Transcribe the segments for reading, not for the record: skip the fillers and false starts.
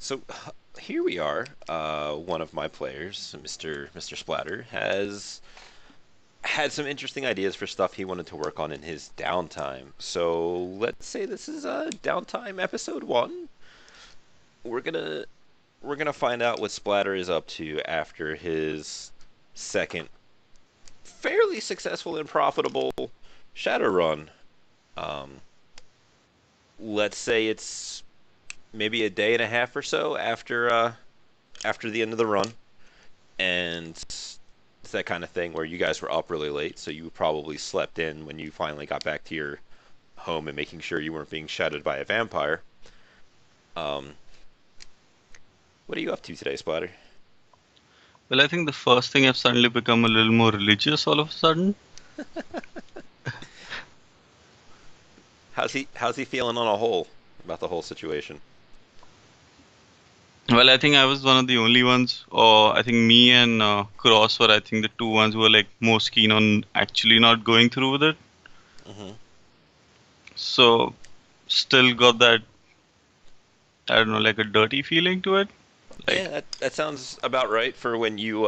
So here we are. One of my players, Mr. Splatter, has had some interesting ideas for stuff he wanted to work on in his downtime. So let's say this is downtime episode one. We're gonna we're gonna find out what Splatter is up to after his second fairly successful and profitable Shadow run. Um, let's say it's maybe a day and a half or so after the end of the run, and it's that kind of thing where you guys were up really late, so you probably slept in when you finally got back to your home and making sure you weren't being shadowed by a vampire. Um, what are you up to today, Splatter? Well, I think the first thing I've suddenly become a little more religious all of a sudden. How's he feeling on a whole about the whole situation? Well, I think I was one of the only ones, or I think me and Cross were, I think, the two ones who were like most keen on actually not going through with it. Hmm. So, still got that, I don't know, like a dirty feeling to it. Yeah, Like, that sounds about right for when you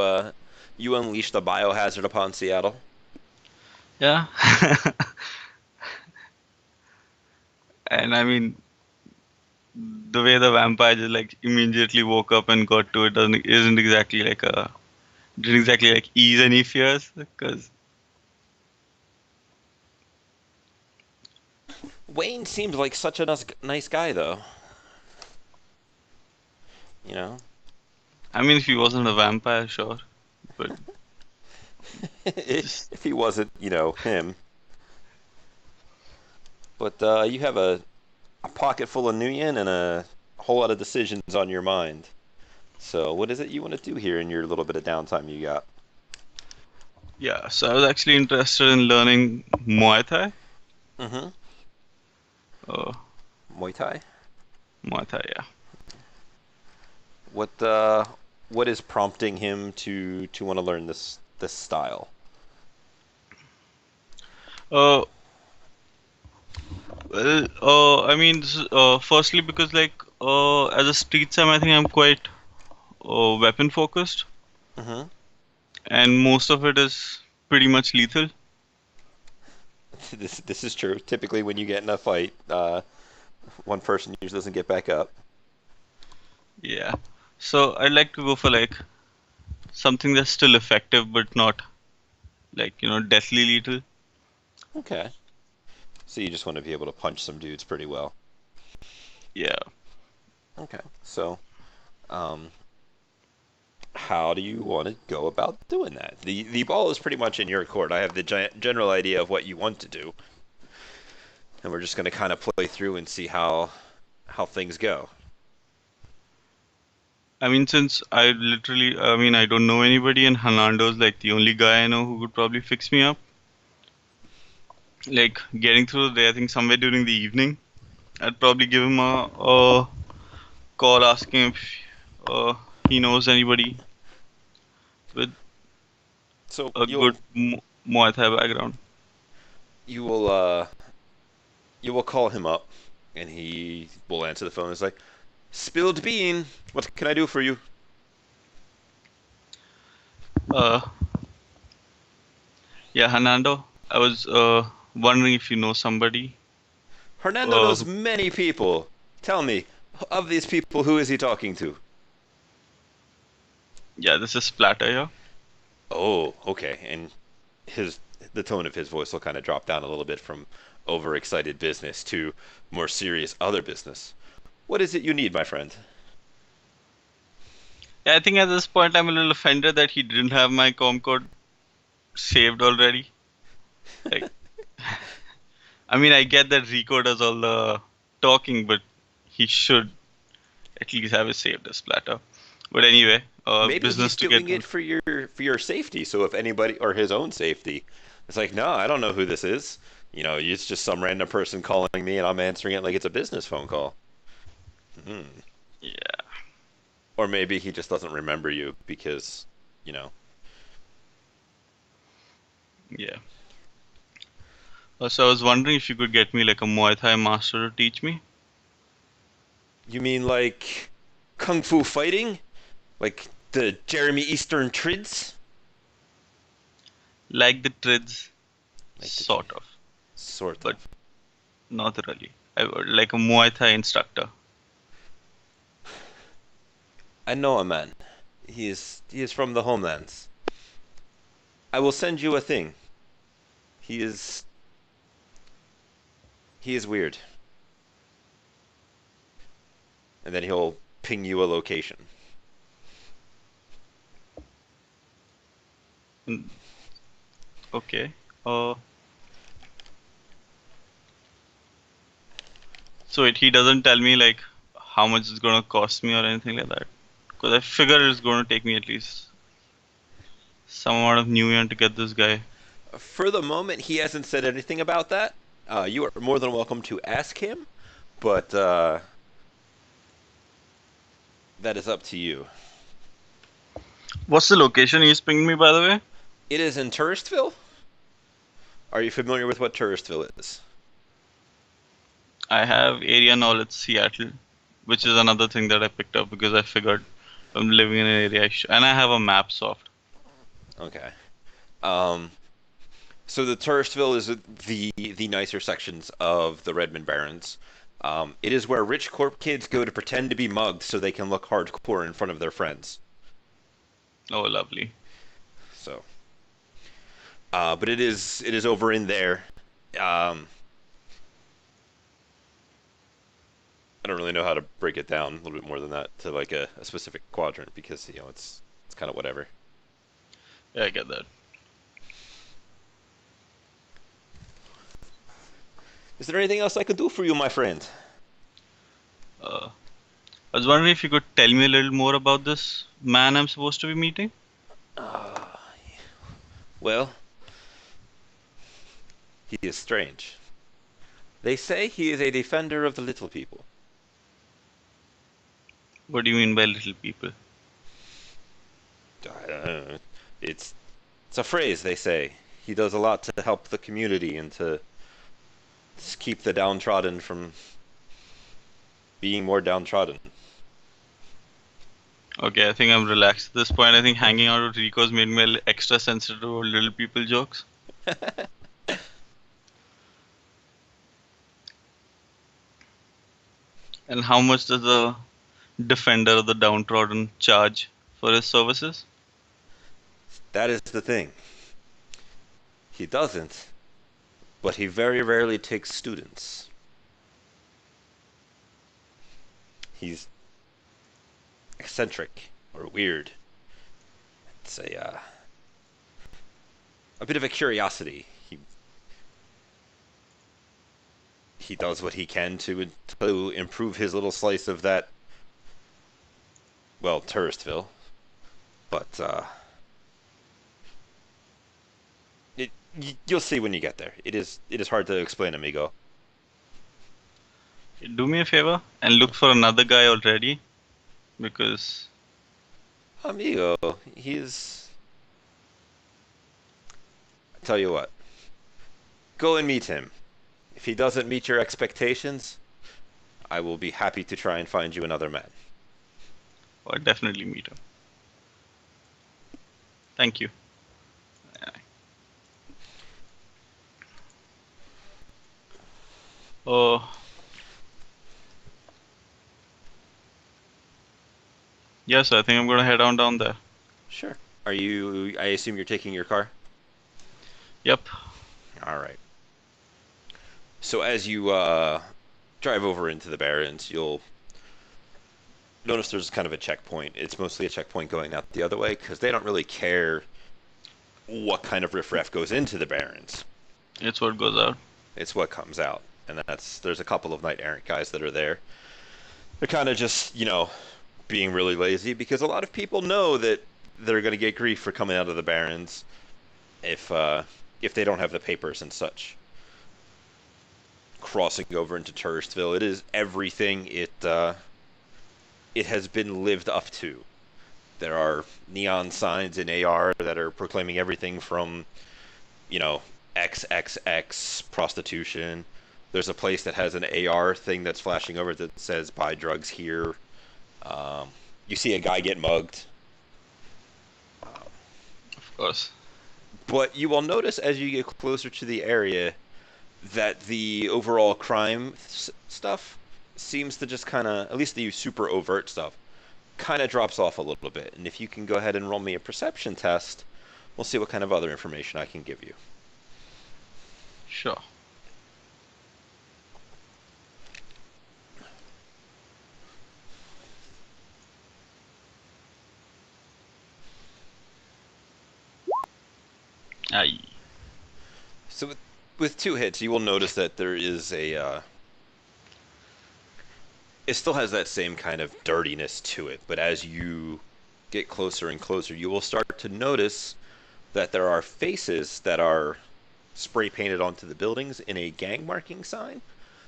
unleashed the biohazard upon Seattle. yeah. And I mean, the way the vampire just like immediately woke up and got to it doesn't isn't exactly like a didn't exactly like ease any fears because Wayne seemed like such a nice guy, though. You know, I mean if he wasn't a vampire, sure, but just if he wasn't, him. But you have a pocket full of new yen and a whole lot of decisions on your mind. So, what is it you want to do here in your little bit of downtime you got? yeah. So I was actually interested in learning Muay Thai. Mm-hmm. Uh, Muay Thai. Muay Thai, yeah. What uh, what is prompting him to want to learn this style? Uh, I mean, firstly because like as a street sim, I think I'm quite weapon focused, Mm-hmm. and most of it is pretty much lethal. This is true. Typically, when you get in a fight, one person usually doesn't get back up. Yeah. So I'd like to go for like something that's still effective but not like deathly lethal. Okay. So you just want to be able to punch some dudes pretty well. Yeah. Okay. So, um, how do you want to go about doing that? The ball is pretty much in your court. I have the general idea of what you want to do, and we're just going to kind of play through and see how things go. I mean, since I mean, I don't know anybody, and Hernando's like the only guy I know who could probably fix me up. Like getting through the day, I think somewhere during the evening, I'd probably give him a call asking if uh, he knows anybody with So a good Muay Thai background. you will you will call him up, and he will answer the phone. It's like, spilled bean. What can I do for you? Uh, yeah, Hernando, I was wondering if you know somebody. Hernando Uh, knows many people. Tell me, of these people, who is he talking to? yeah, this is Splatter here. Oh, okay. And his the tone of his voice will kind of drop down a little bit from overexcited business to more serious other business. What is it you need, my friend? Yeah, I think at this point I'm a little offended that he didn't have my com code saved already. Like, I mean, I get that Rico does all the talking, but he should at least have it saved as Splatter. But anyway, Maybe he's business to get doing it done. for your safety. So if anybody or his own safety, it's like, no, I don't know who this is. It's just some random person calling me, and I'm answering it like it's a business phone call. Hmm. Yeah, Or maybe he just doesn't remember you because, you know, yeah. So I was wondering if you could get me like a Muay Thai master to teach me. you mean like kung fu fighting, like the Jeremy Eastern Trids, Like the trids, like the sort of, sort but of. not really. I would like a Muay Thai instructor. I know a man. He is from the homelands. I will send you a thing. He is he is weird. And then he'll ping you a location. Mm, Okay. Uh, so he doesn't tell me like how much it's gonna cost me or anything like that. Because I figure it's gonna take me at least some amount of New Year to get this guy. For the moment, he hasn't said anything about that. You are more than welcome to ask him, but that is up to you. What's the location he's pinged me, by the way? It is in Touristville. Are you familiar with what Touristville is? I have area knowledge Seattle, which is another thing that I picked up because I figured I'm living in an area, and I have a map soft. Okay. Um, so the Touristville is the nicer sections of the Redmond Barrens. It is where rich corp kids go to pretend to be mugged so they can look hardcore in front of their friends. Oh, lovely. So, but it is over in there. Um, I don't really know how to break it down a little bit more than that to like a specific quadrant because it's kind of whatever. Yeah, I get that. Is there anything else I could do for you, my friend? Uh, I was wondering if you could tell me a little more about this man I'm supposed to be meeting. Uh, well, he is strange. They say he is a defender of the little people. What do you mean by little people? Uh, it's it's a phrase they say. He does a lot to help the community and to keep the downtrodden from being more downtrodden. Okay, I think I'm relaxed at this point. I think hanging out with Rico's made me a extra sensitive to little people jokes. And how much does the defender of the downtrodden charge for his services? That is the thing. He doesn't, but he very rarely takes students. He's eccentric or weird. It's a bit of a curiosity. He does what he can to improve his little slice of that, well, Touristville. But you'll see when you get there. It is hard to explain, amigo. Do me a favor and look for another guy already because Amigo, he's. I tell you what, go and meet him. If he doesn't meet your expectations, I will be happy to try and find you another man. I'll definitely meet him. Thank you. Oh, yes, I think I'm gonna head on down there. Sure. Are you? I assume you're taking your car. Yep. All right. So as you drive over into the Barrens, you'll notice there's kind of a checkpoint. It's mostly a checkpoint going out the other way because they don't really care what kind of riffraff goes into the Barrens. It's what goes out. It's what comes out, and there's a couple of knight errant guys that are there. They're kind of just being really lazy because a lot of people know that they're going to get grief for coming out of the Barrens if they don't have the papers and such. Crossing over into Touristville, it is everything it has been lived up to. There are neon signs in AR that are proclaiming everything from, XXX prostitution. There's a place that has an AR thing that's flashing over that says buy drugs here. Um, you see a guy get mugged. Of course. But you will notice as you get closer to the area that the overall crime stuff seems to just kind of, at least the super overt stuff, kind of drops off a little bit. And if you can go ahead and roll me a perception test, we'll see what kind of other information I can give you. Sure. Aye. So with two hits, you will notice that there is it still has that same kind of dirtiness to it, but as you get closer and closer, you will start to notice that there are faces that are spray painted onto the buildings in a gang marking sign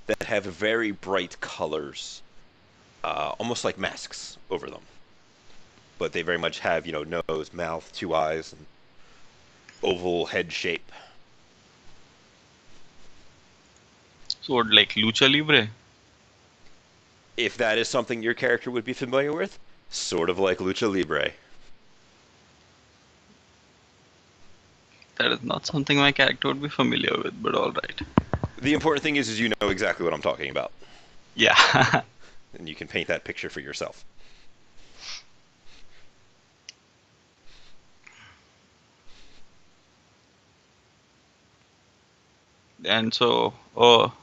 that have very bright colors, almost like masks over them. But they very much have, nose, mouth, two eyes, and oval head shape. So what, like Lucha Libre? If that is something your character would be familiar with, sort of like Lucha Libre. That is not something my character would be familiar with, but alright. The important thing is you know exactly what I'm talking about, Yeah. and you can paint that picture for yourself. And so, oh,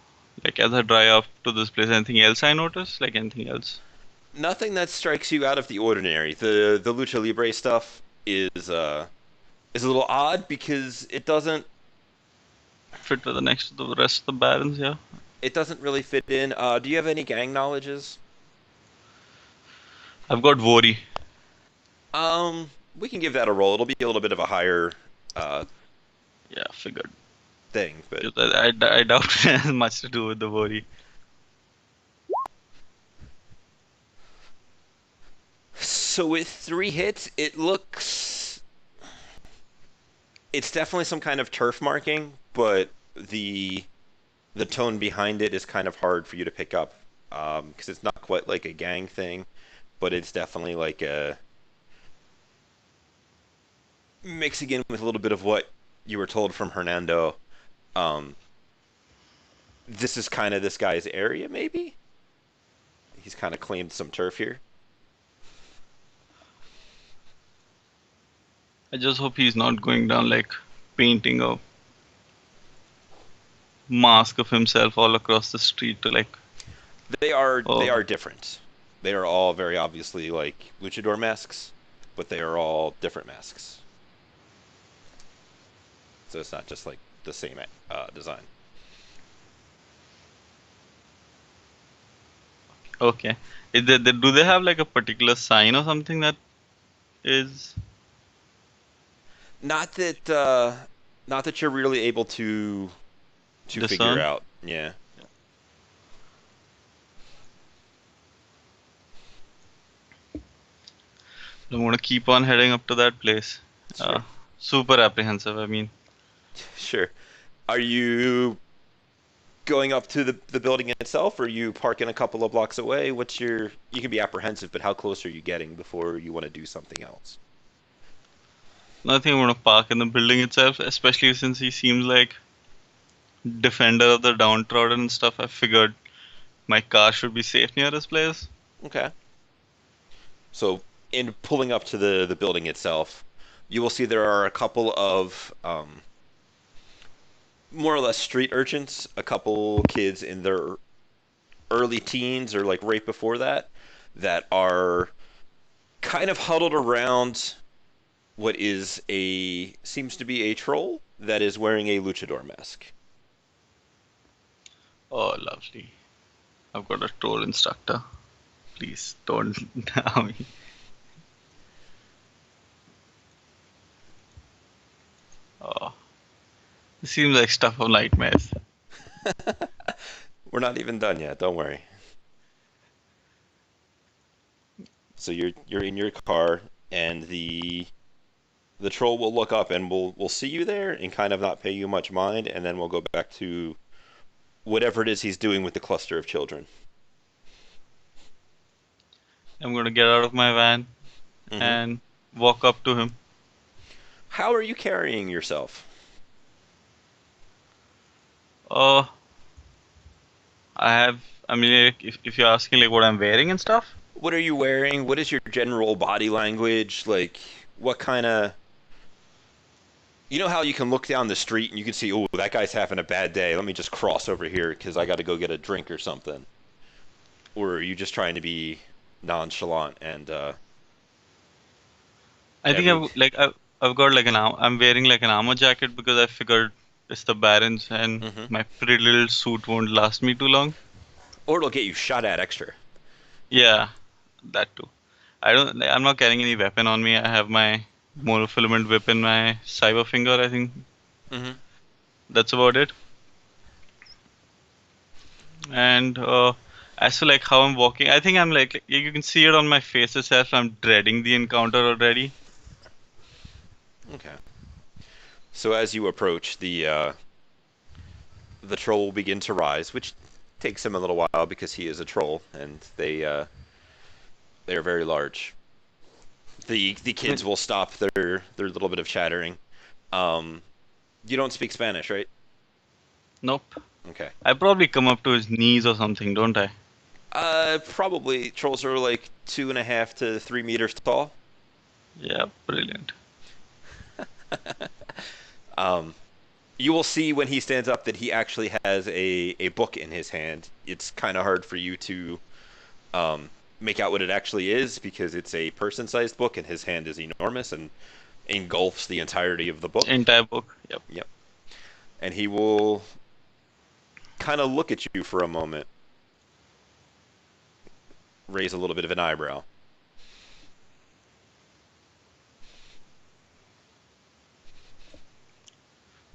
like as I drive up to this place, anything else I notice? Like anything else? Nothing that strikes you out of the ordinary. The Lucha Libre stuff is a little odd because Fit with the next to the rest of the barons, yeah. it doesn't really fit in. Do you have any gang knowledges? I've got Vori. We can give that a roll. It'll be a little bit of a higher uh Yeah, figured. thing, but Because I doubt it has much to do with the Vori. so with three hits, it's definitely some kind of turf marking, but the tone behind it is kind of hard for you to pick up because it's not quite like a gang thing, but it's definitely like a mixing in with a little bit of what you were told from Hernando. Um, this is kind of this guy's area, maybe. He's kind of claimed some turf here. I just hope he's not going down like painting a mask of himself all across the street to like, They oh, are different. They are all very obviously like luchador masks, but they are all different masks. So it's not just like the same design. okay. Do they have like a particular sign or something that is Not that not that you're really able to figure discerned? out. Yeah. I'm gonna keep on heading up to that place. Sure. Super apprehensive. I mean, Sure. Are you going up to the building itself, or are you parking a couple of blocks away? You can be apprehensive, but how close are you getting before you want to do something else? nothing. I'm gonna park in the building itself, especially since he seems like defender of the downtrodden and stuff. I figured my car should be safe near this place. Okay. So in pulling up to the building itself, you will see there are a couple of more or less street urchins, a couple kids in their early teens or like right before that, that are kind of huddled around what is a seems to be a troll that is wearing a luchador mask. Oh, lovely. I've got a troll instructor. Please don't tell me. Oh, this seems like stuff of nightmares. We're not even done yet, don't worry. So you're in your car and the troll will look up and will see you there and kind of not pay you much mind, and then we'll go back to whatever it is he's doing with the cluster of children. I'm gonna get out of my van Hmm. and walk up to him. How are you carrying yourself? Uh, I have. I mean, like, if you're asking like what I'm wearing and stuff, What are you wearing? What is your general body language? Like, what kind of. You know how you can look down the street and you can see, oh, that guy's having a bad day. Let me just cross over here because I got to go get a drink or something. Or are you just trying to be nonchalant and I think every. I've got like I'm wearing like an armor jacket because I figured it's the Barons and Hmm. my pretty little suit won't last me too long. Or it'll get you shot at extra. Yeah, that too. I'm not carrying any weapon on me. I have my monofilament whip in my cyber finger. I think Hmm. that's about it. And as for like how I'm walking, I think I'm like you can see it on my face itself. I'm dreading the encounter already. Okay. So as you approach, the troll will begin to rise, which takes him a little while because he is a troll and they are very large. The I mean, kids will stop their little bit of chattering. Um, you don't speak Spanish, right? nope. Okay. I probably come up to his knees or something, don't I? Probably trolls are like 2.5 to 3 meters tall. Yeah, brilliant. Um, you will see when he stands up that he actually has a book in his hand. It's kind of hard for you to um, make out what it actually is because it's a person-sized book and his hand is enormous and engulfs the entirety of the book. Entire book. Yep. Yep. And he will kind of look at you for a moment, raise a little bit of an eyebrow.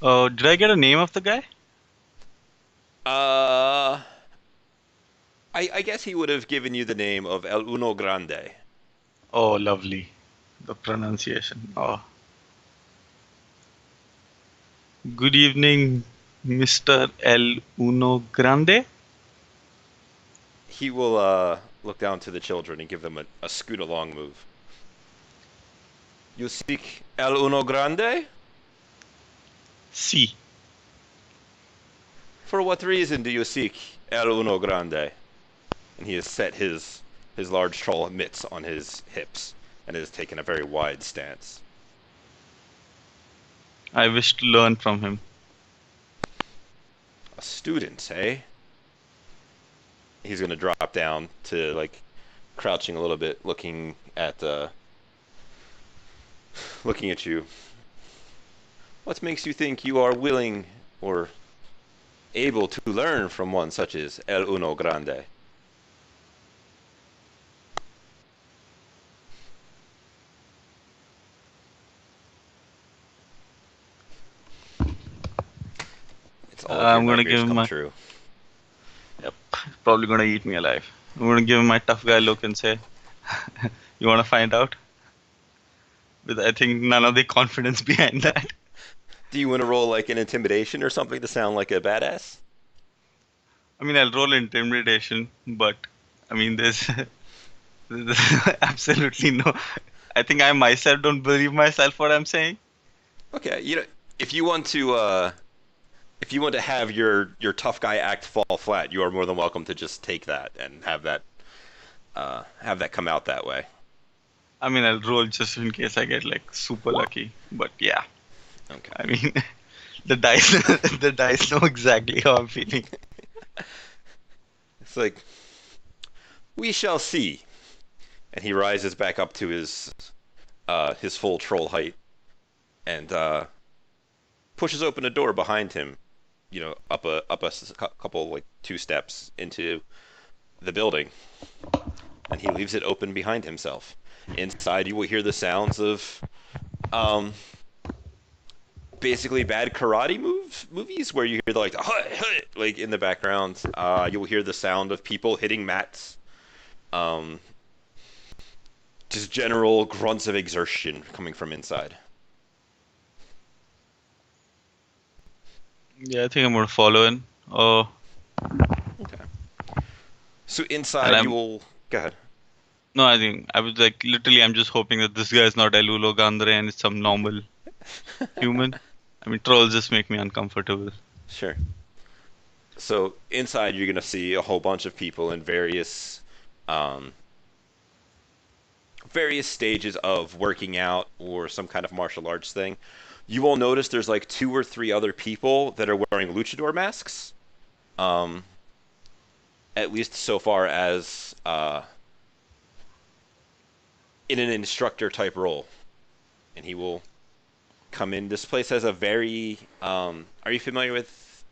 Did I get a name of the guy? Uh, I guess he would have given you the name of El Uno Grande. Oh, lovely. The pronunciation. Oh, good evening, Mr. El Uno Grande. He will look down to the children and give them a scoot along move. You seek El Uno Grande? C. For what reason do you seek El Uno Grande? And he has set his large troll mitts on his hips and has taken a very wide stance. I wish to learn from him. A student, eh? He's gonna drop down to like crouching a little bit, looking at you. What makes you think you are willing or able to learn from one such as El Uno Grande? It's all of your I'm gonna give nightmares him come my. true. Yep. Probably gonna eat me alive. I'm gonna give him my tough guy look and say, "You wanna find out?" With I think none of the confidence behind that. Do you want to roll like an intimidation or something to sound like a badass? I mean, I'll roll intimidation, but I mean, there's absolutely no. I think I myself don't believe myself what I'm saying. Okay, if you want to if you want to have your tough guy act fall flat, you are more than welcome to just take that and have that come out that way. I mean, I'll roll just in case I get like super lucky. But yeah, Okay. I mean, the dice, the dice know exactly how I'm feeling. It's like we shall see. And he rises back up to his full troll height and pushes open a door behind him, up a couple like 2 steps into the building, and he leaves it open behind himself. Inside, you will hear the sounds of um, basically bad karate movies where you hear the like like in the background. You will hear the sound of people hitting mats. Um, just general grunts of exertion coming from inside. Yeah, I think I'm gonna follow in. Oh, Okay. So and inside, you I'm will go ahead. No, I think I was like literally. I'm just hoping that this guy is not Uno Grande and it's some normal human. I mean, trolls just make me uncomfortable. Sure. So inside, you're gonna see a whole bunch of people in um, various stages of working out or some kind of martial arts thing. You will notice there's like two or three other people that are wearing luchador masks. Um, at least so far as in an instructor type role, and he will come in. This place has a very. Are you familiar with?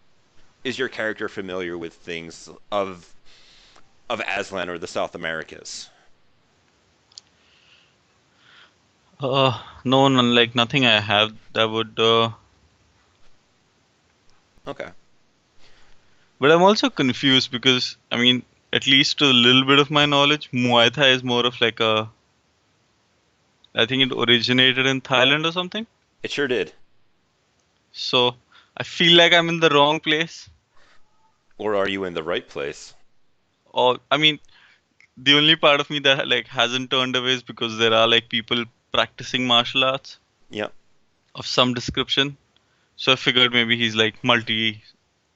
Is your character familiar with things of Aslan or the South Americas? No, none, like nothing I have that would. Okay. But I'm also confused because I mean, at least to a little bit of my knowledge, Muay Thai is more of like a. I think it originated in Thailand or something. It sure did. So I feel like I'm in the wrong place. Or are you in the right place? Or I mean, the only part of me that like hasn't turned away is because there are like people practicing martial arts Yep. of some description. So I figured maybe he's like multi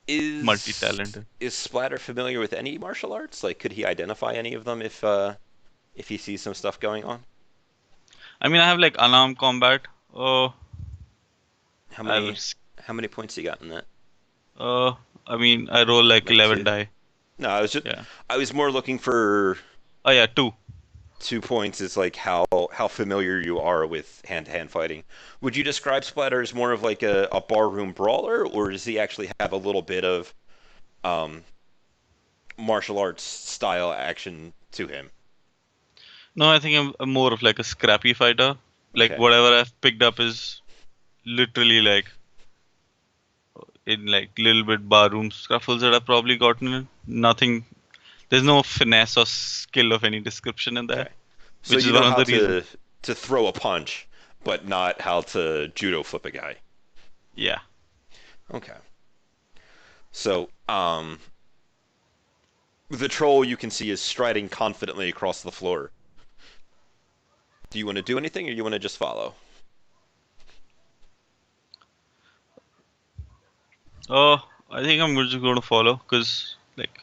Is talented. is Splatter familiar with any martial arts? Like, could he identify any of them if he sees some stuff going on? I mean, I have like unarmed combat. How I would. many how many points you got in that? Uh, I mean, I roll like Like 11 two? die. No, Yeah. I was more looking for Oh yeah, two. 2 points is like how familiar you are with hand-to-hand fighting. Would you describe Splatter as more of like a barroom brawler, or does he actually have a little bit of um, martial arts style action to him? No, I think I'm more of like a scrappy fighter. Like Okay, whatever I've picked up is literally like in like little bit barroom scuffles that I've probably gotten in. Nothing. There's no finesse or skill of any description in there, okay. So which you is know one of how the reasons. to throw a punch, but not how to judo flip a guy. Yeah. Okay. So the troll you can see is striding confidently across the floor. Do you want to do anything, or you want to just follow? Oh, I think I'm just going to follow because like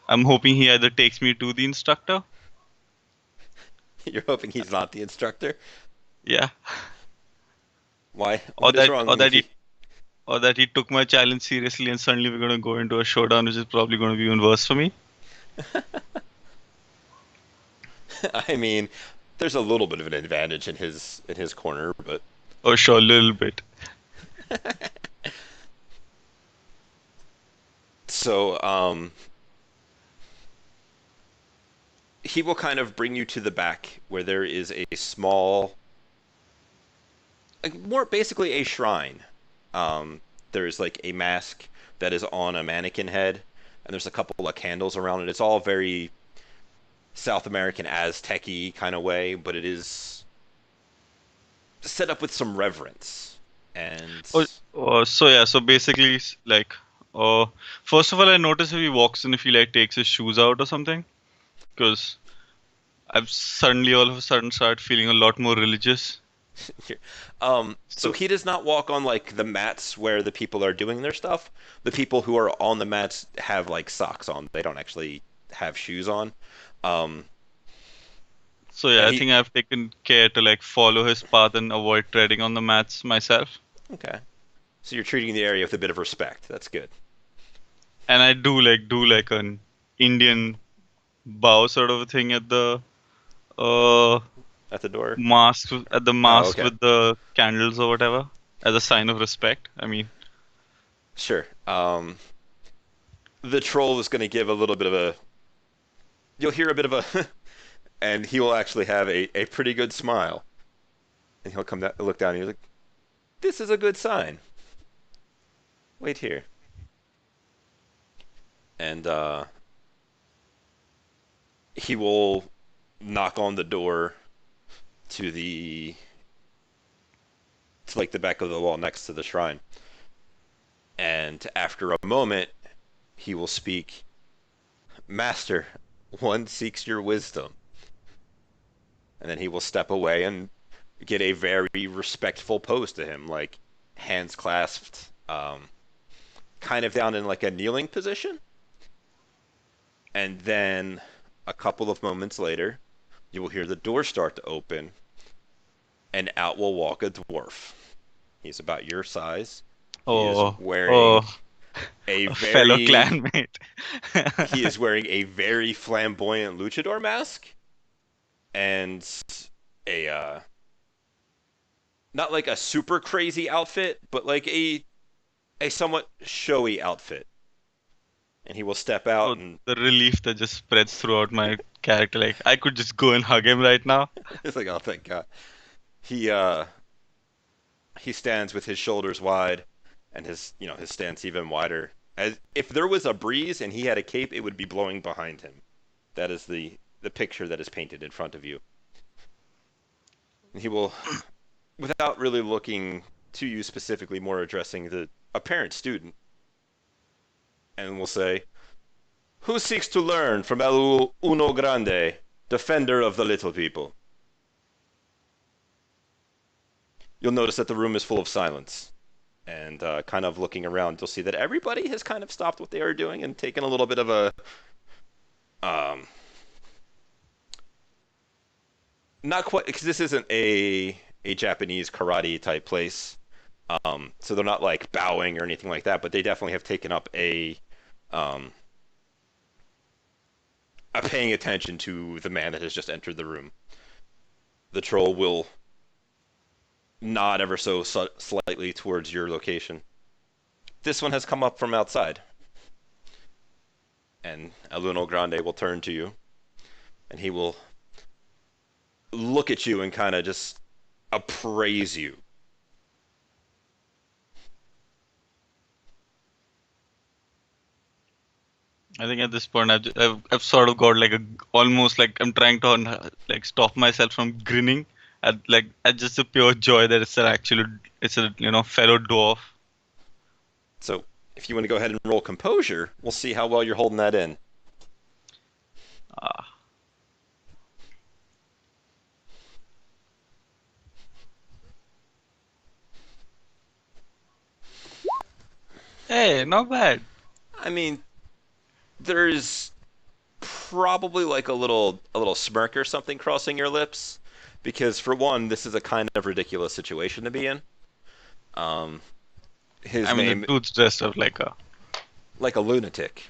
I'm hoping he either takes me to the instructor. You're hoping he's not the instructor. Yeah. Why? Or What is that or wrong that if he he? or that he took my challenge seriously and suddenly we're gonna go into a showdown which is probably gonna be even worse for me. I mean, there's a little bit of an advantage in his corner, but Oh sure, a little bit. so he will kind of bring you to the back where there is a small, like more basically a shrine. There's like a mask that is on a mannequin head, and there's a couple of candles around it. It's all very South American Aztec-y kind of way, but it is set up with some reverence. And Oh, so yeah, so basically like uh first of all I notice if he walks in if he like takes his shoes out or something because I've suddenly all of a sudden started feeling a lot more religious. so So he does not walk on like the mats where the people are doing their stuff. The people who are on the mats have like socks on. They don't actually have shoes on. Um, so yeah, and I he think I've taken care to like follow his path and avoid treading on the mats myself. okay. So you're treating the area with a bit of respect. That's good. And I do like an Indian bow sort of a thing at the uh At the door. Oh, mosque okay. with the candles or whatever as a sign of respect. I mean, Sure. The troll is going to give a little bit of a. You'll hear a bit of a, and he will actually have a pretty good smile, and he'll come down, look down, and he's like, "This is a good sign. Wait here." And he will knock on the door to the to like the back of the wall next to the shrine. And after a moment, he will speak, "Master, one seeks your wisdom." and then he will step away and get a very respectful pose to him, like hands clasped, kind of down in like a kneeling position. And then a couple of moments later, you will hear the door start to open, and out will walk a dwarf. He's about your size. He is Oh, wearing oh, a a fellow very clanmate. he is wearing a very flamboyant luchador mask and a not like a super crazy outfit, but like a somewhat showy outfit. And he will step out Oh, and the relief that just spreads throughout my character. Like I could just go and hug him right now. it's like, oh, thank God. He uh he stands with his shoulders wide and his stance even wider. As if there was a breeze and he had a cape, it would be blowing behind him. That is the picture that is painted in front of you. And he will, without really looking to you specifically, more addressing the apparent student, and will say, "Who seeks to learn from El Uno Grande, defender of the little people?" You'll notice that the room is full of silence. And kind of looking around, you'll see that everybody has kind of stopped what they are doing and taken a little bit of a um, not quite, because this isn't a Japanese karate type place. So they're not like bowing or anything like that, but they definitely have taken up um, a paying attention to the man that has just entered the room. The troll will nod ever so slightly towards your location. This one has come up from outside, and Aluno Grande will turn to you, and he will look at you and kind of just appraise you. I think at this point I've sort of got like a almost like I'm trying to like stop myself from grinning at just the pure joy that it's a fellow dwarf. So if you want to go ahead and roll composure, we'll see how well you're holding that in. Ah. Hey, not bad. I mean, there's probably like a little smirk or something crossing your lips, because for one, this is a kind of ridiculous situation to be in. Um, his I mean the name, dude's dressed up like a like a lunatic.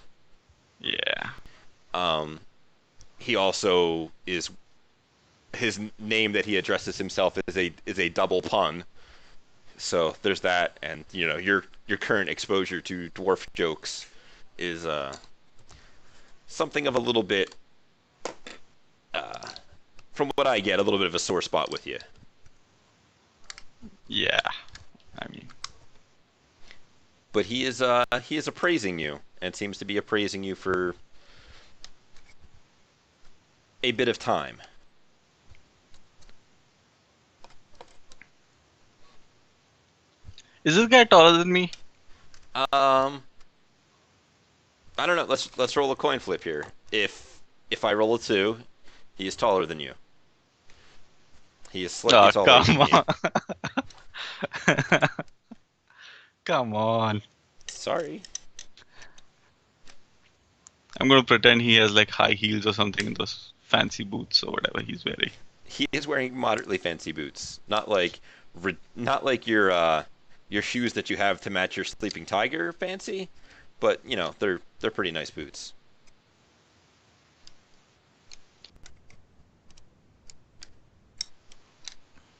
yeah. Um, he also is his name that he addresses himself is a double pun. So there's that, and your current exposure to dwarf jokes is something of a little bit, uh, from what I get, a little bit of a sore spot with you. Yeah. I mean But he is appraising you, and seems to be appraising you for a bit of time. is this guy taller than me? Um, I don't know. Let's roll a coin flip here. If I roll a two, he is taller than you. He is slightly Oh, taller come than you. on. Come on. Sorry. I'm gonna pretend he has like high heels or something in those fancy boots or whatever he's wearing. He is wearing moderately fancy boots, not like your shoes that you have to match your sleeping tiger fancy, but they're pretty nice boots.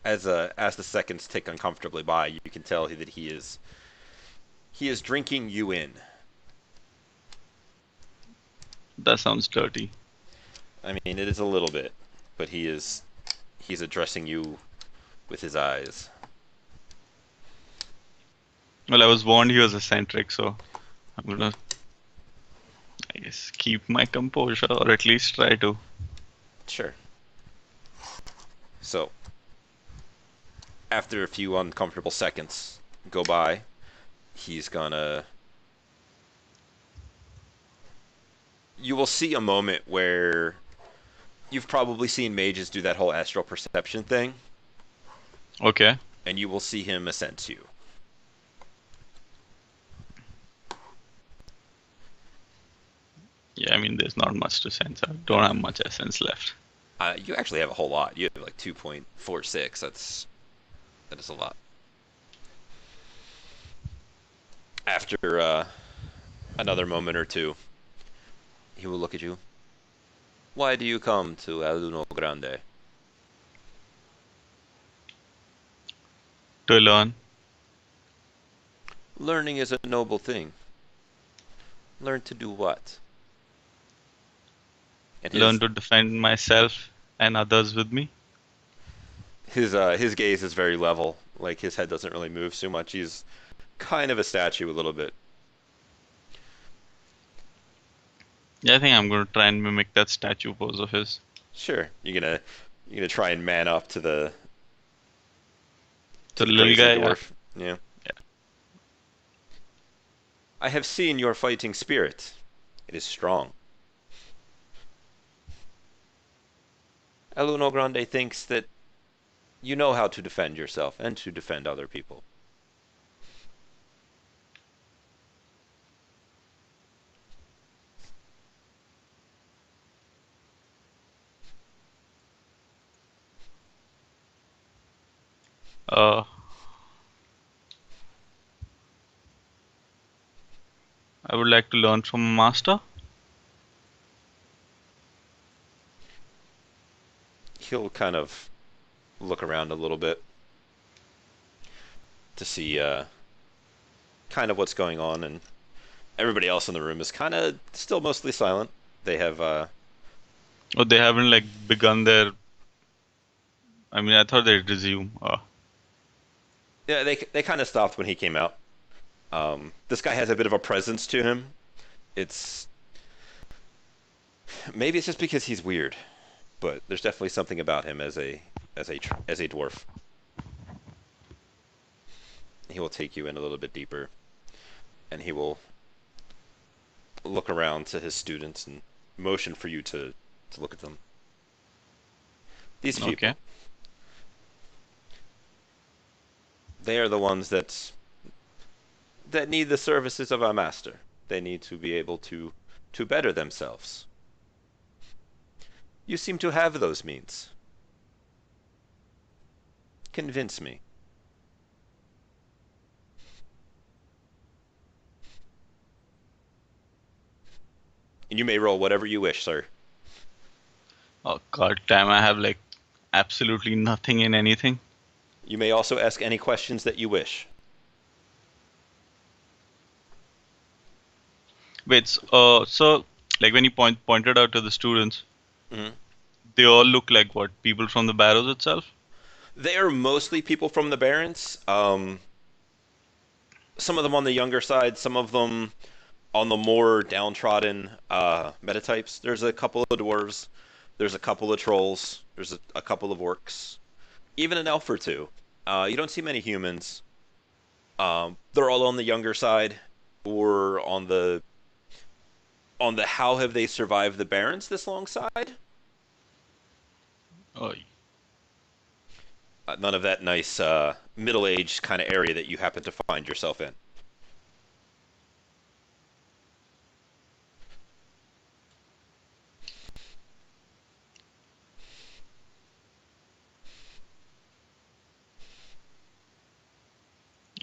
As the seconds tick uncomfortably by, you can tell that he is drinking you in. That sounds dirty. I mean, it is a little bit, but he's addressing you with his eyes. Well, I was warned he was eccentric, so I'm gonna, I guess, keep my composure or at least try to. Sure. So, after a few uncomfortable seconds go by, he's gonna. You will see a moment where You've probably seen mages do that whole astral perception thing, Okay. and you will see him ascend you. Yeah, I mean, there's not much to sense. I don't have much essence left. You actually have a whole lot. You have like 2.46. That is a lot. After another moment or two, he will look at you. Why do you come to Uno Grande? To learn. Learning is a noble thing. Learn to do what? And Learn his to defend myself and others with me. his gaze is very level. Like his head doesn't really move so much. He's kind of a statue a little bit. Yeah, I think I'm going to try and mimic that statue pose of his. Sure, you're gonna try and man up to The the little crazy guy, yeah. dwarf. Yeah. Yeah. I have seen your fighting spirit. It is strong. Eluno Grande thinks that you know how to defend yourself and to defend other people. Uh, I would like to learn from a master. He'll kind of look around a little bit to see kind of what's going on, and everybody else in the room is kind of still mostly silent. They have Oh, they haven't like begun their. I mean, I thought they'd resume. yeah, they kind of stopped when he came out. This guy has a bit of a presence to him. It's maybe it's just because he's weird, but there's definitely something about him as a dwarf. He will take you in a little bit deeper, and he will look around to his students and motion for you to look at them. These Okay. people, they are the ones that need the services of our master. They need to be able to better themselves. You seem to have those means. Convince me. And you may roll whatever you wish, sir. Oh god damn! I have like absolutely nothing in anything. You may also ask any questions that you wish. Wait. So like when you pointed out to the students, Mhm. they all look like what? People from the Barrows itself? They are mostly people from the Barrens. Some of them on the younger side, some of them on the more downtrodden metatypes. There's a couple of dwarves. There's a couple of trolls. There's a couple of orcs. Even an elf or two. You don't see many humans. They're all on the younger side, or on the how have they survived the Barrens this long side. Oh, None of that nice middle-aged kind of area that you happen to find yourself in.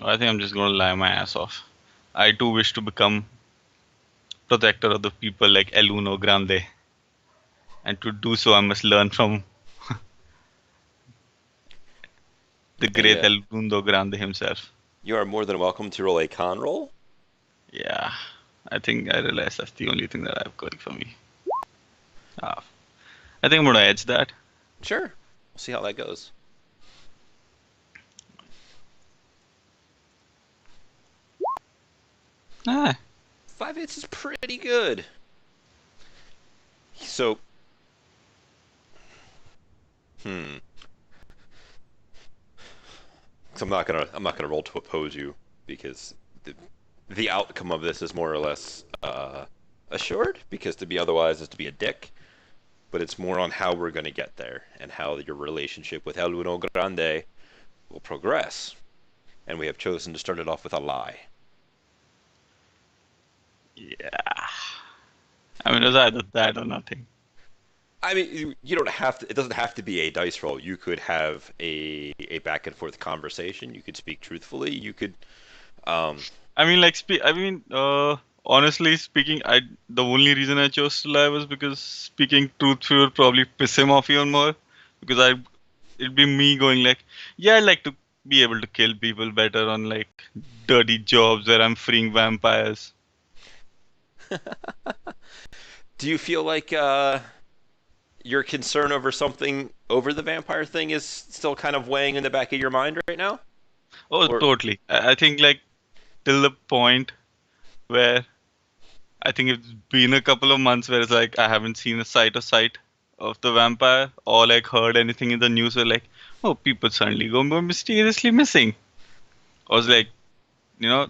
I think I'm just gonna lie my ass off. I too wish to become protector of the people like El Uno Grande, and to do so, I must learn from the And great El Uno Grande himself. you are more than welcome to roll a con roll. Yeah, I think I realize that's the only thing that I have going for me. Ah, I think I'm gonna edge that. Sure. We'll see how that goes. Ah, 5 hits is pretty good. So, hmm. So I'm not gonna roll to oppose you because the outcome of this is more or less assured. Because to be otherwise is to be a dick. but it's more on how we're going to get there and how your relationship with El Uno Grande will progress. And we have chosen to start it off with a lie. Yeah. I mean, it was either that or nothing. I mean, you don't have to. It doesn't have to be a dice roll. You could have a back and forth conversation. You could speak truthfully. You could. Um, I mean, like, honestly speaking, the only reason I chose to lie was because speaking truthfully would probably piss him off even more. Because it'd be me going like, yeah, I'd like to be able to kill people better on like dirty jobs where I'm freeing vampires. do you feel like your concern over something over the vampire thing is still kind of weighing in the back of your mind right now? Oh, Or totally. I think like till the point where I think it's been a couple of months where it's like I haven't seen a sight of the vampire or like heard anything in the news where like, oh, people suddenly go mysteriously missing. I was like, you know,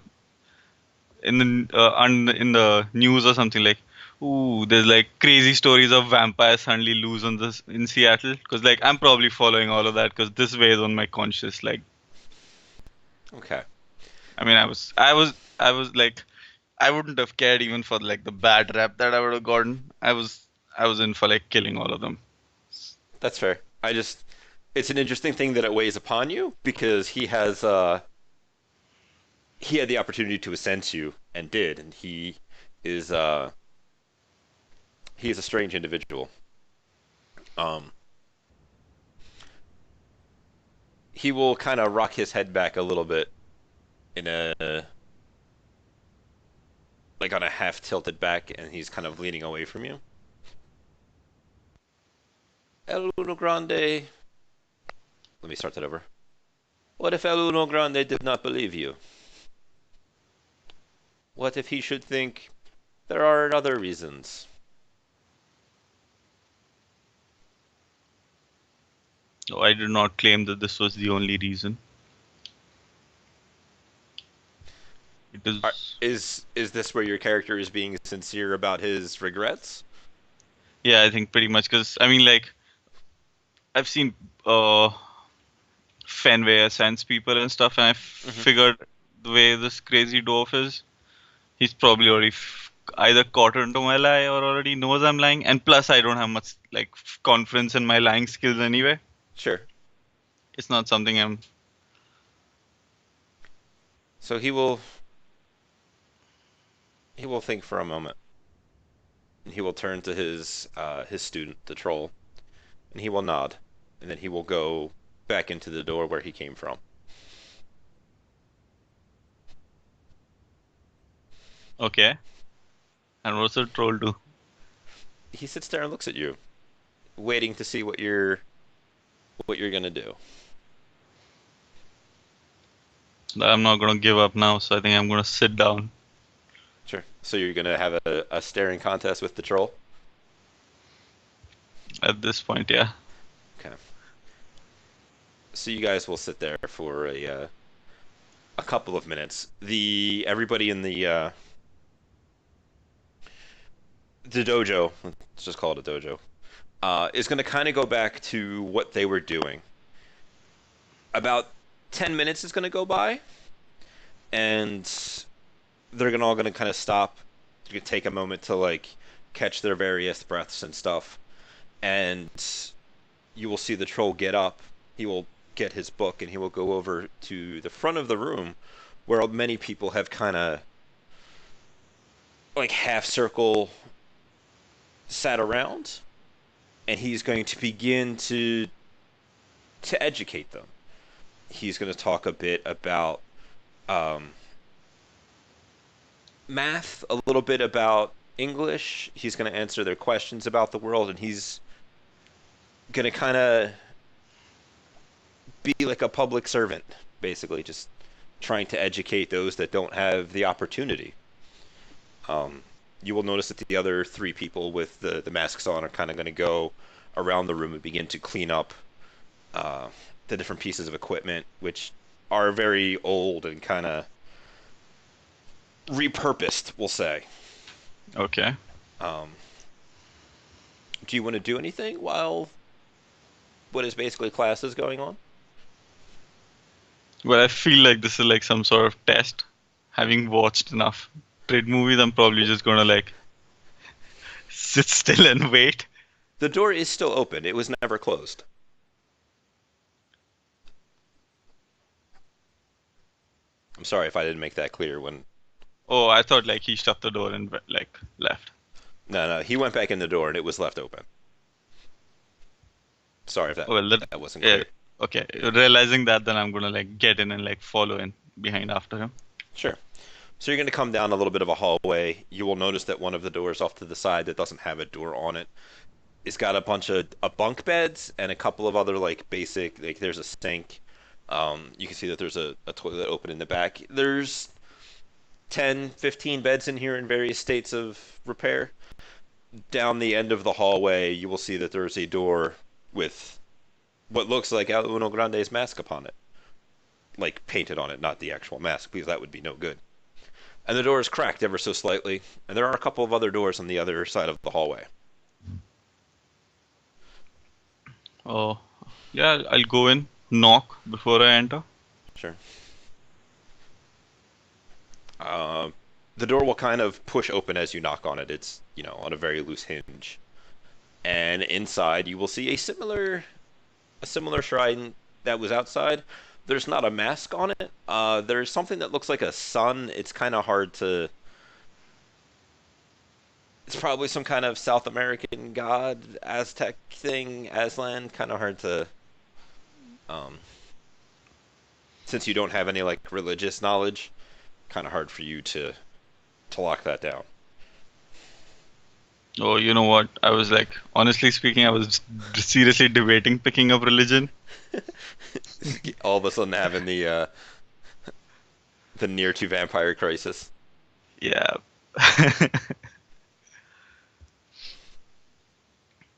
in the news or something like, ooh, there's like crazy stories of vampires suddenly lose on this in Seattle. Because like I'm probably following all of that because this weighs on my conscious. Like, okay, I mean, I was like, I wouldn't have cared even for like the bad rap that I would have gotten. I was in for like killing all of them. that's fair. It's an interesting thing that it weighs upon you because he had the opportunity to ascend you and did, and is he is a strange individual. Um, he will kind of rock his head back a little bit in a like on a half tilted back, and he's kind of leaning away from you. El Uno Grande. Let me start that over. What if El Uno Grande did not believe you? What if he should think there are other reasons? No, I did not claim that this was the only reason. It Are, is, is this where your character is being sincere about his regrets? yeah, I think pretty much because I mean, like, I've seen uh Fenway Ascents people and stuff, and I Hmm. figured the way this crazy dwarf is, he's probably already either caught onto my lie or already knows I'm lying. And plus, I don't have much like confidence in my lying skills anyway. Sure. It's not something I'm. So he will think for a moment. And he will turn to his student, the troll, and he will nod, and then he will go back into the door where he came from. Okay. And what's the troll do? He sits there and looks at you, waiting to see what you're gonna do. I'm not gonna give up now, so I think I'm gonna sit down Sure. So you're gonna have a staring contest with the troll. at this point. Yeah. Okay. So you guys will sit there for a couple of minutes. The everybody in the dojo, let's just call it a dojo, is going to kind of go back to what they were doing. About 10 minutes is going to go by, and they're all going to kind of stop, take a moment to like catch their various breaths and stuff. And you will see the troll get up. He will get his book and he will go over to the front of the room where many people have kind of like half circle sat around, and he's going to begin to educate them. He's going to talk a bit about um, math, a little bit about English. He's going to answer their questions about the world, and he's going to kind of be like a public servant, basically, just trying to educate those that don't have the opportunity. Um, you will notice that the other three people with the masks on are kind of going to go around the room and begin to clean up uh, the different pieces of equipment, which are very old and kind of repurposed, we'll say. Okay. Um, Do you want to do anything while what is basically class is going on? But I feel like this is like some sort of test. Having watched enough trade movies, I'm probably just gonna like sit still and wait. The door is still open. It was never closed. I'm sorry if I didn't make that clear when. Oh, I thought like he shut the door and like left. No, he went back in the door and it was left open. Sorry if Oh, well, that, that wasn't yeah, clear. okay. Realizing that, then I'm gonna like get in and like follow in behind after him. Sure. So you're going to come down a little bit of a hallway. You will notice that one of the doors off to the side that doesn't have a door on it, it's got a bunch of bunk beds and a couple of other like basic like there's a sink. You can see that there's a toilet open in the back. There's 10, 15 beds in here in various states of repair. Down the end of the hallway, you will see that there's a door with what looks like Uno Grande's mask upon it, like painted on it, not the actual mask, because that would be no good. And the door is cracked ever so slightly, and there are a couple of other doors on the other side of the hallway. Oh, yeah, I'll go in, knock before I enter. Sure. Uh, the door will kind of push open as you knock on it. It's, on a very loose hinge. And inside you will see a similar shrine that was outside. There's not a mask on it. There's something that looks like a sun. It's kind of hard to. It's probably some kind of South American god, Aztec thing, Aslan. Kind of hard to. Um, since you don't have any like religious knowledge, kind of hard for you to lock that down. Oh, you know what? I was like, honestly speaking, I was seriously debating picking up religion. All of a sudden having the near to vampire crisis. Yeah.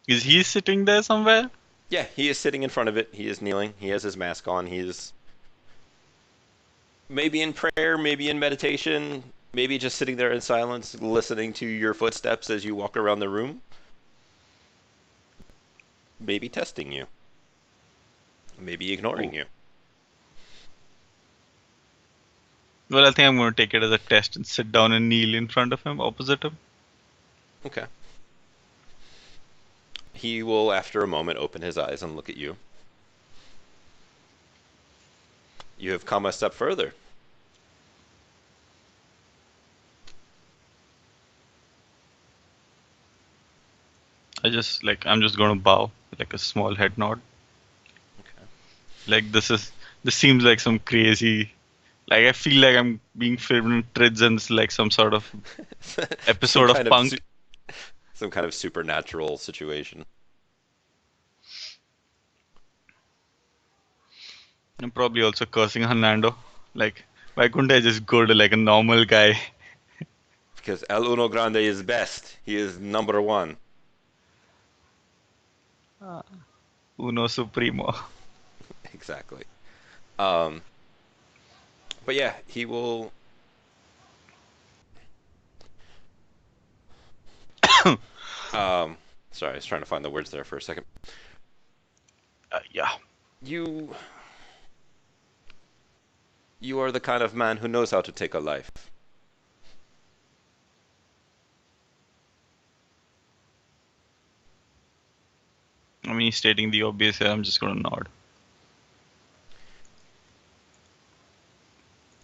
Is he sitting there somewhere? Yeah, he is sitting in front of it. He is kneeling. He has his mask on. He is maybe in prayer, maybe in meditation, maybe just sitting there in silence, listening to your footsteps as you walk around the room. Maybe testing you. Maybe ignoring Oh. you. Well, I think I'm going to take it as a test and sit down and kneel in front of him, opposite him. Okay. He will, after a moment, open his eyes and look at you. You have come a step further. I'm just going to bow, like a small head nod. Okay. Like this seems like some crazy, like I feel like I'm being filmed in trids and it's like some sort of some episode of kind of Punk. some kind of supernatural situation. I'm probably also cursing Hernando. Like, why couldn't I just go to like a normal guy? Because El Uno Grande is best. He is number one. Uno Supremo. Exactly. Um, but yeah, he will. Um, sorry, I was trying to find the words there for a second. Yeah. You, you are the kind of man who knows how to take a life. I mean, stating the obvious here, I'm just gonna nod.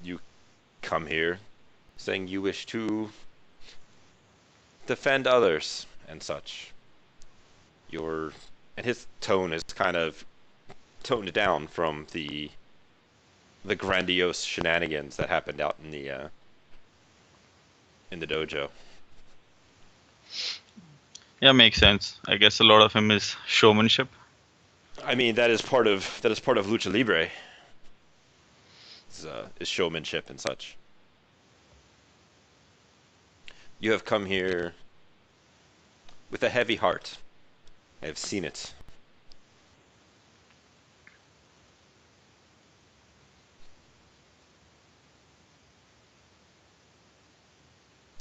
You come here saying you wish to defend others and such. Your and his tone is kind of toned down from the grandiose shenanigans that happened out in the dojo. Yeah, makes sense. I guess a lot of him is showmanship. I mean, that is part of lucha libre. Is showmanship and such. You have come here with a heavy heart. I have seen it.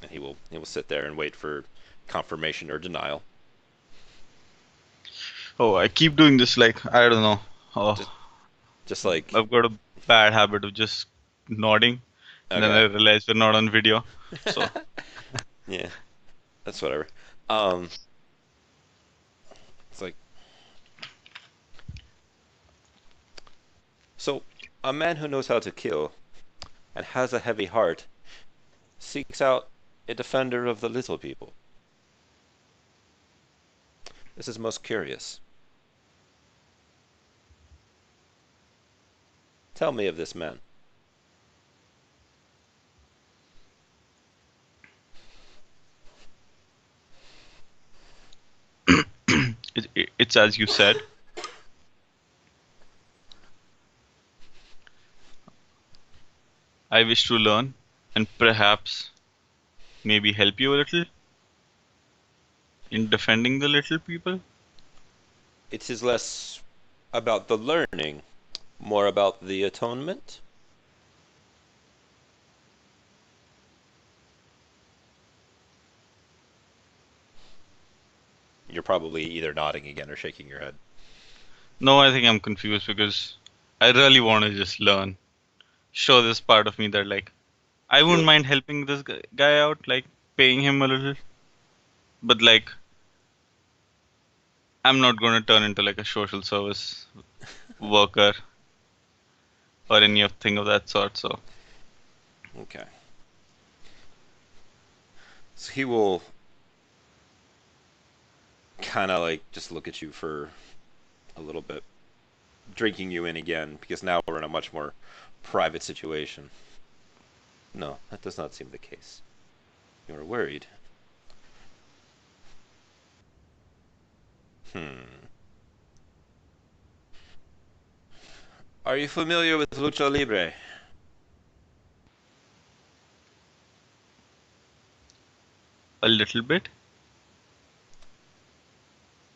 And he will sit there and wait for confirmation or denial. Oh, I keep doing this like I don't know. Just, Oh, just like, I've got a bad habit of just nodding, and then okay. I realize we're not on video. So Yeah, that's whatever. Um, it's like, so a man who knows how to kill and has a heavy heart seeks out a defender of the little people. This is most curious. Tell me of this man. it's as you said. I wish to learn and perhaps maybe help you a little in defending the little people. It is less about the learning, more about the atonement. You're probably either nodding again or shaking your head. No, I think I'm confused because I really want to just learn. Show this part of me that like I wouldn't He'll mind helping this guy out, like paying him a little, but like I'm not going to turn into like a social service worker or any of thing of that sort. So okay. So he will kind of like just look at you for a little bit, drinking you in again because now we're in a much more private situation. No, that does not seem the case. You are worried. Hmm. Are you familiar with lucha libre? a little bit.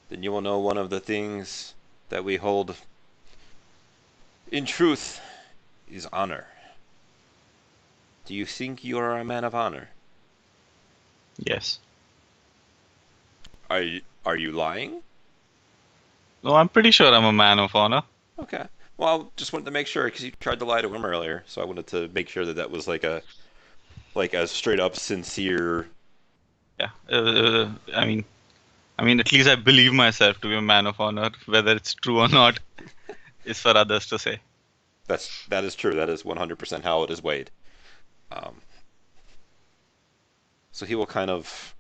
Then you will know one of the things that we hold in truth is honor. Do you think you are a man of honor? Yes. Are you lying? No, I'm pretty sure I'm a man of honor. Okay. Well, I just wanted to make sure because you tried to lie to him earlier, so I wanted to make sure that that was like a straight up sincere. Yeah. I mean, at least I believe myself to be a man of honor. Whether it's true or not is for others to say. That is true. That is 100% how it is weighed. Um, so he will kind of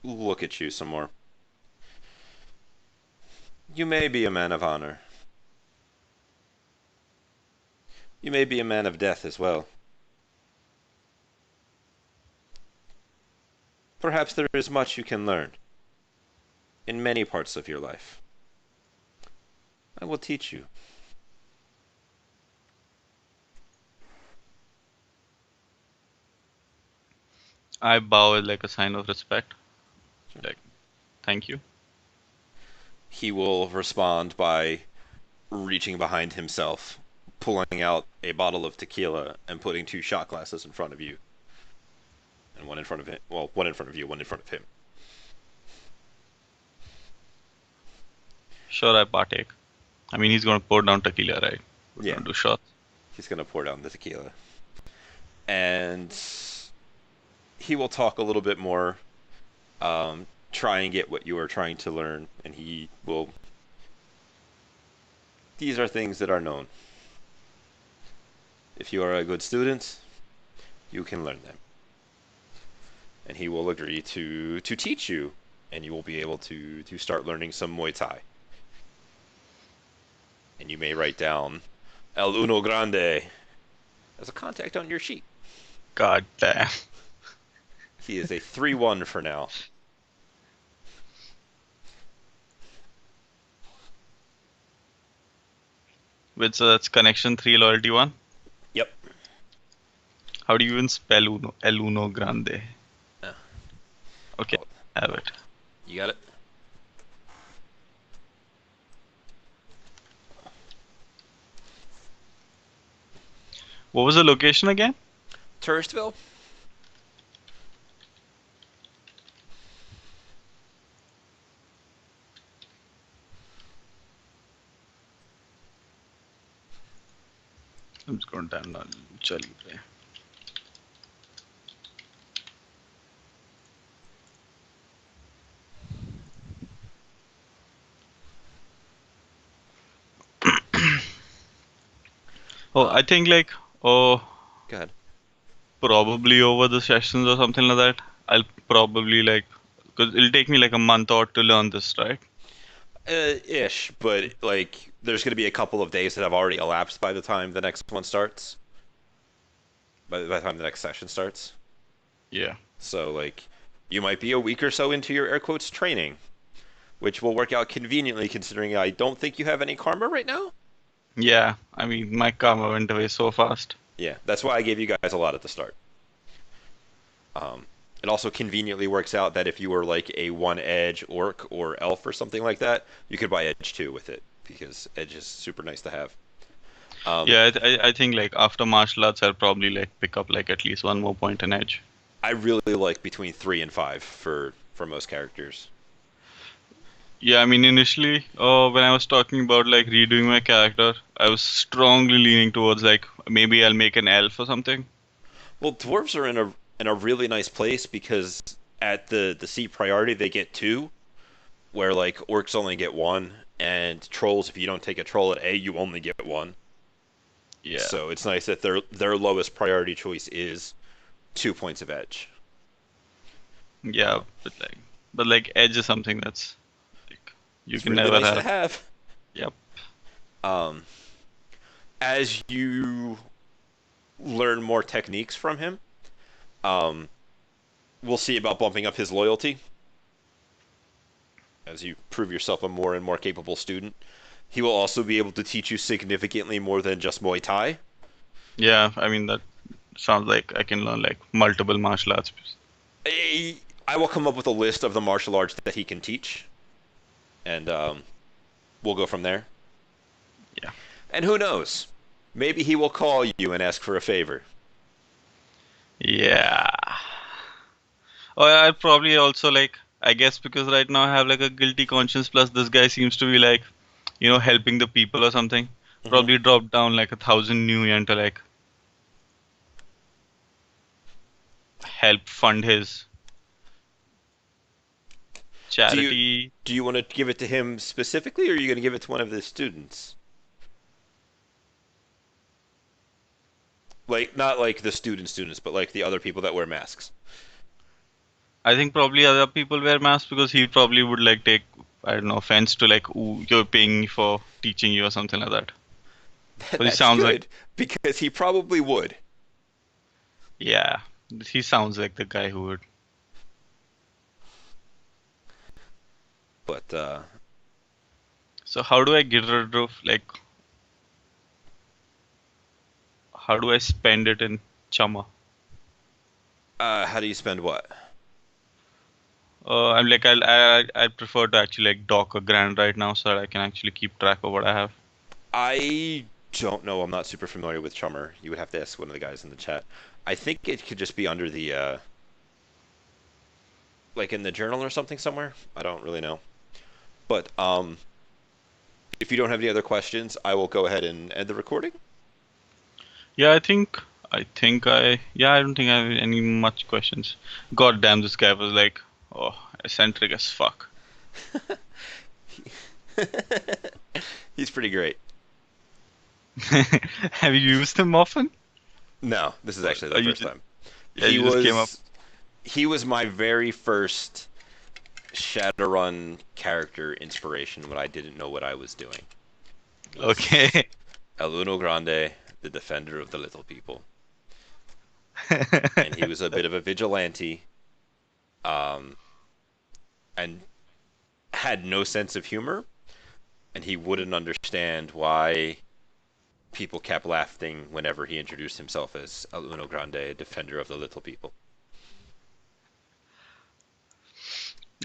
look at you some more. You may be a man of honor. You may be a man of death as well. Perhaps there is much you can learn in many parts of your life. I will teach you. I bow as like a sign of respect. Like, thank you. He will respond by reaching behind himself, pulling out a bottle of tequila and putting two shot glasses in front of you, and one in front of him. Well, one in front of you, one in front of him. Sure, I partake. I mean, he's gonna pour down tequila, right? We're Yeah, gonna do shots. he's gonna pour down the tequila, and he will talk a little bit more. Try and get what you are trying to learn, and he will. These are things that are known. If you are a good student, you can learn them, and he will agree to teach you, and you will be able to start learning some Muay Thai. And you may write down El Uno Grande as a contact on your sheet. God damn. He is a 3-1 for now. Wait, so that's connection 3, loyalty 1. Yep. How do you even spell Uno? El Uno Grande. Uh, Okay, hold- have it. you got it? What was the location again? Touristville? I'm just going to download Lucha Libre. Oh, Um, I think like oh, Go ahead. probably over the sessions or something like that. I'll probably like because it'll take me like a month or to learn this, right? Ish, but like there's going to be a couple of days that have already elapsed by the time the next one starts. By the time the next session starts. Yeah. So like you might be a week or so into your air quotes training, which will work out conveniently considering I don't think you have any karma right now. Yeah. I mean, my karma went away so fast. Yeah, that's why I gave you guys a lot at the start. Um, it also conveniently works out that if you were like a one edge orc or elf or something like that, you could buy edge 2 with it because edge is super nice to have. Um, Yeah, I think like after martial arts, I'll probably like pick up like at least one more point in edge. I really like between 3 and 5 for most characters. Yeah, I mean initially, when I was talking about like redoing my character, I was strongly leaning towards like maybe I'll make an elf or something. Well, dwarves are in a really nice place because at the C priority they get 2, where like orcs only get 1, and trolls if you don't take a troll at A you only get 1. Yeah. So it's nice that their lowest priority choice is 2 points of edge. Yeah, Uh, but like edge is something that's like you it's can really never nice to have. have. Yep. Um, as you learn more techniques from him, um, we'll see about bumping up his loyalty as you prove yourself a more and more capable student. He will also be able to teach you significantly more than just Muay Thai. Yeah, I mean that sounds like I can learn like multiple martial arts. I will come up with a list of the martial arts that he can teach, and we'll go from there. Yeah. And who knows? Maybe he will call you and ask for a favor. Yeah. Oh, I probably also like I guess because right now I have like a guilty conscience plus this guy seems to be like helping the people or something. Hmm. Probably drop down like 1,000 new yen to like help fund his Do you charity. do you want to give it to him specifically, or are you going to give it to one of the students? Like not like the students, but like the other people that wear masks. I think probably other people wear masks because he probably would like take I don't know offense to like ooh you're paying me for teaching you or something like that. But he That's sounds like good because he probably would. yeah, he sounds like the guy who would. But So how do I get rid of like how do I spend it in Chama? how do you spend what? I'm like I prefer to actually like dock a grand right now so that I can actually keep track of what I have. I don't know. I'm not super familiar with Chummer. You would have to ask one of the guys in the chat. I think it could just be under the like in the journal or something somewhere. I don't really know. But if you don't have any other questions, I will go ahead and end the recording. Yeah, I don't think I have any much questions. God damn, this guy was like oh eccentric as fuck. He's pretty great. Have you used him often? No, this is actually Or the you first just time. yeah He you just came up. was he was my very first Shadowrun character inspiration when I didn't know what I was doing. It was Okay. El Uno Grande, the defender of the little people. And he was a bit of a vigilante, um, and had no sense of humor, and he wouldn't understand why people kept laughing whenever he introduced himself as El Uno Grande, defender of the little people.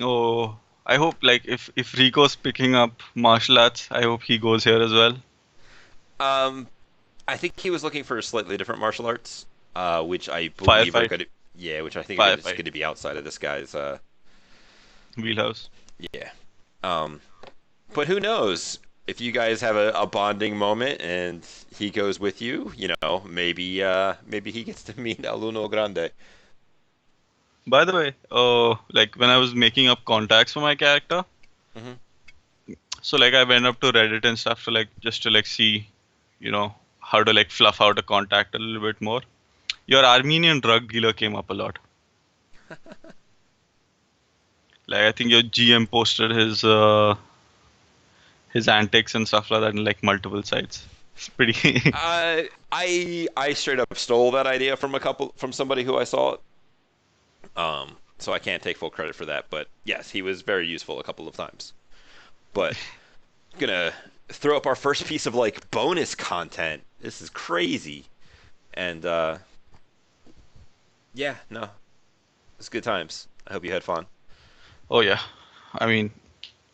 Oh, I hope like if Rico's picking up martial arts, I hope he goes here as well. Um, I think he was looking for slightly different martial arts, which I believe are Firefight, going to, yeah, which I think are firefight, going to be outside of this guy's, wheelhouse. yeah. Um, but who knows? if you guys have a bonding moment and he goes with you, maybe he gets to meet Uno Grande. By the way, like when I was making up contacts for my character, Hmm. so like I went up to Reddit and stuff to like just to like see, how to like fluff out a contact a little bit more. Your Armenian drug dealer came up a lot. Like I think your GM posted his antics and stuff like that in like multiple sites. It's pretty. I straight up stole that idea from somebody who I saw it. So I can't take full credit for that, but yes, he was very useful a couple of times. But gonna throw up our first piece of like bonus content. This is crazy. And yeah, no, it's good times. I hope you had fun. Oh yeah, I mean,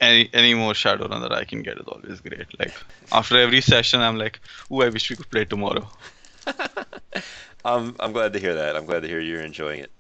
any more Shadowrun that I can get is always great. Like after every session, I'm like, ooh, I wish we could play tomorrow. I'm glad to hear that. I'm glad to hear you're enjoying it.